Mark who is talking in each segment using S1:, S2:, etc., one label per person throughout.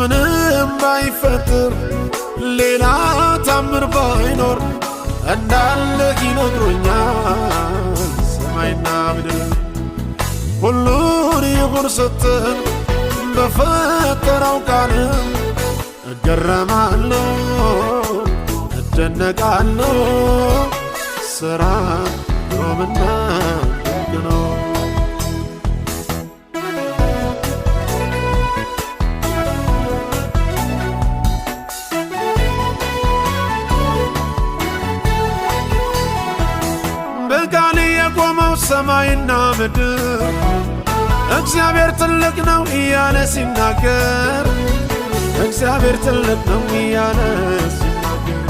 S1: ምንም ባይፈጥር ሌላ ታምር ባይኖር እንዳለህ ይነግሩኛል ሰማይና ምድር። ሁሉን ይሁን ስትል በፈጠረው ቃል እገረማለሁ እደነቃለሁ። ሥራ ግሩምና ድንቅ ነው። በቃል የቆመው ሰማይና ምድር እግዚአብሔር ትልቅ ነው እያለ ሲናገር፣ እግዚአብሔር ትልቅ ነው እያለ ሲናገር፣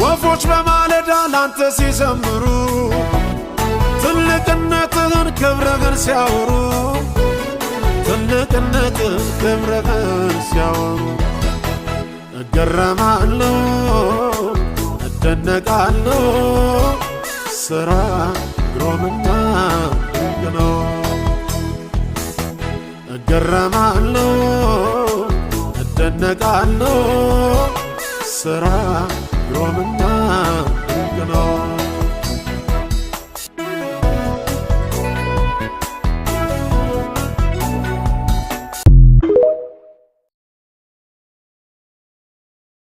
S1: ወፎች በማለዳ ላንተ ሲዘምሩ ትልቅነትህን ክብርህን ሲያወሩ፣ ትልቅነትህን ክብርህን ሲያወሩ እገረማለሁ እደነቃለሁ። ሥራ ግሩምና ድንቅ ነው። እገረማለሁ እደነቃለሁ። ሥራ ግሩምና ድንቅ ነው።